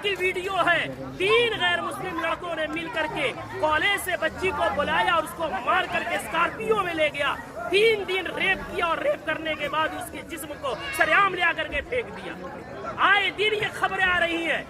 की वीडियो है। 3 गैर मुस्लिम लड़कों ने मिल करके कॉलेज से बच्ची को बुलाया और उसको मार करके स्कॉर्पियो में ले गया। 3 दिन रेप किया और रेप करने के बाद उसके जिस्म को सरेआम ले आकर के फेंक दिया। आए दिन ये खबरें आ रही हैं।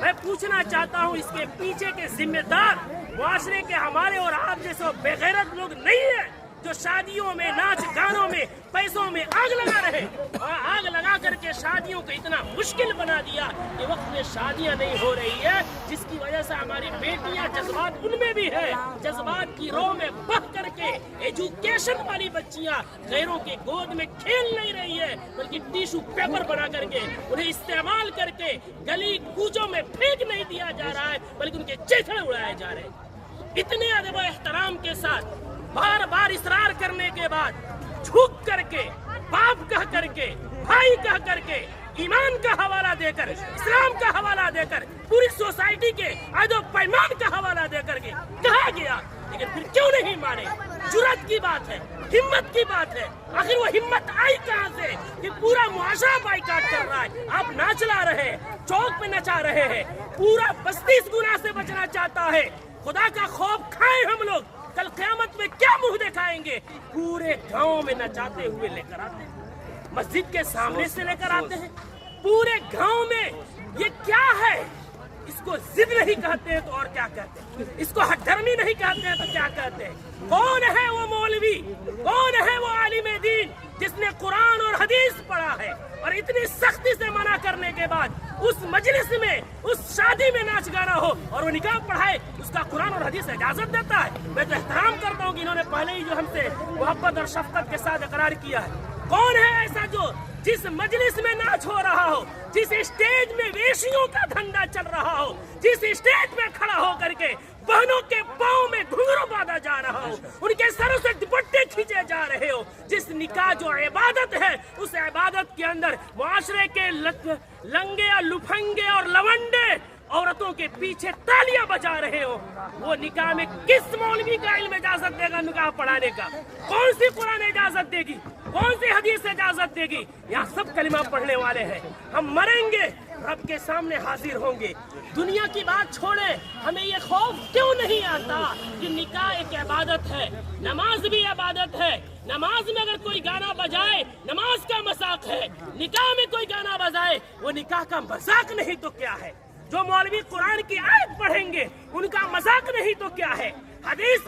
मैं पूछना चाहता हूँ, इसके पीछे के जिम्मेदार मुआशरे के हमारे और आप जैसे बेगैरत लोग नहीं है जो शादियों में, नाच गानों में, पैसों में आग लगा रहे और आग लगा करके शादियों को इतना मुश्किल बना दिया कि वक्त में शादियां नहीं हो रही है, जिसकी वजह से हमारी बेटियां, जज्बात उनमें भी है, जज्बात की रो में बह करके एजुकेशन वाली बच्चियां गैरों के गोद में खेल नहीं रही है, बल्कि टिश्यू पेपर बना करके उन्हें इस्तेमाल करके गली कूचों में फेंक नहीं दिया जा रहा है, बल्कि उनके चेहरे उड़ाए जा रहे हैं। इतने अदब व एहतराम के साथ बार बार इसरार करने के बाद झुक करके, बाप कह करके, भाई कह करके, ईमान का हवाला देकर, इस्लाम का हवाला देकर, पूरी सोसाइटी के अदब पैमान का हवाला देकर के कहा गया, लेकिन फिर क्यों नहीं माने? जुर्रत की बात है, हिम्मत की बात है। आखिर वो हिम्मत आई कहाँ से कि पूरा मुआशरा बाइकाट कर रहा है? आप नाच ला रहे हैं, चौक पे नचा रहे हैं, पूरा बस्ती इस गुनाह से बचना चाहता है। खुदा का खौफ खाए हम लोग, कल क़यामत में क्या मुंह दिखाएंगे? पूरे गांव में नचाते हुए लेकर आते हैं, मस्जिद के सामने से लेकर आते हैं, पूरे गांव में। ये क्या है? इसको जिद नहीं कहते हैं तो और क्या कहते हैं? इसको हठधर्मी नहीं कहते हैं तो क्या कहते हैं? कौन है वो मौलवी, कौन है वो आलिम दीन जिसने कुरान और हदीस पढ़ा है और इतनी सख्ती से मना करने के बाद उस मजलिस में, उस शादी में नाच गाना हो और वो निकाह पढ़ाए, उसका कुरान और हदीस इजाजत देता है? मैं तो एहतराम करता हूँ कि इन्होंने पहले ही जो हमसे मोहब्बत और शफकत के साथ इकरार किया है। कौन है ऐसा जो जिस मजलिस में नाच हो रहा हो, जिस स्टेज में वेशियों का धंधा चल रहा हो, जिस स्टेज में खड़ा हो करके बहनों के पाँव में घुंघरू बांधा जा रहा हो, उनके सरों से दुपट्टे खींचे जा रहे हो, जिस निकाह जो इबादत है उस इबादत के अंदर मुआशरे के लंगे और लुफंगे और लवंडे औरतों के पीछे तालियां बजा रहे हो, वो निकाह में किस मौलवी का इल्म इजाजत देगा निकाह पढ़ाने का? कौन सी कुरान इजाजत देगी? कौन सी हदीस इजाजत देगी? यहाँ सब कलिमा पढ़ने वाले हैं। हम मरेंगे, रब के सामने हाजिर होंगे। दुनिया की बात छोड़े, हमें ये खौफ क्यों नहीं आता कि निकाह एक इबादत है, नमाज भी इबादत है। नमाज में अगर कोई गाना बजाए, नमाज का मजाक है। निकाह में कोई गाना बजाए, वो निकाह का मजाक नहीं तो क्या है? जो मौलवी कुरान की आयत पढ़ेंगे, उनका मजाक नहीं तो क्या है? हदीस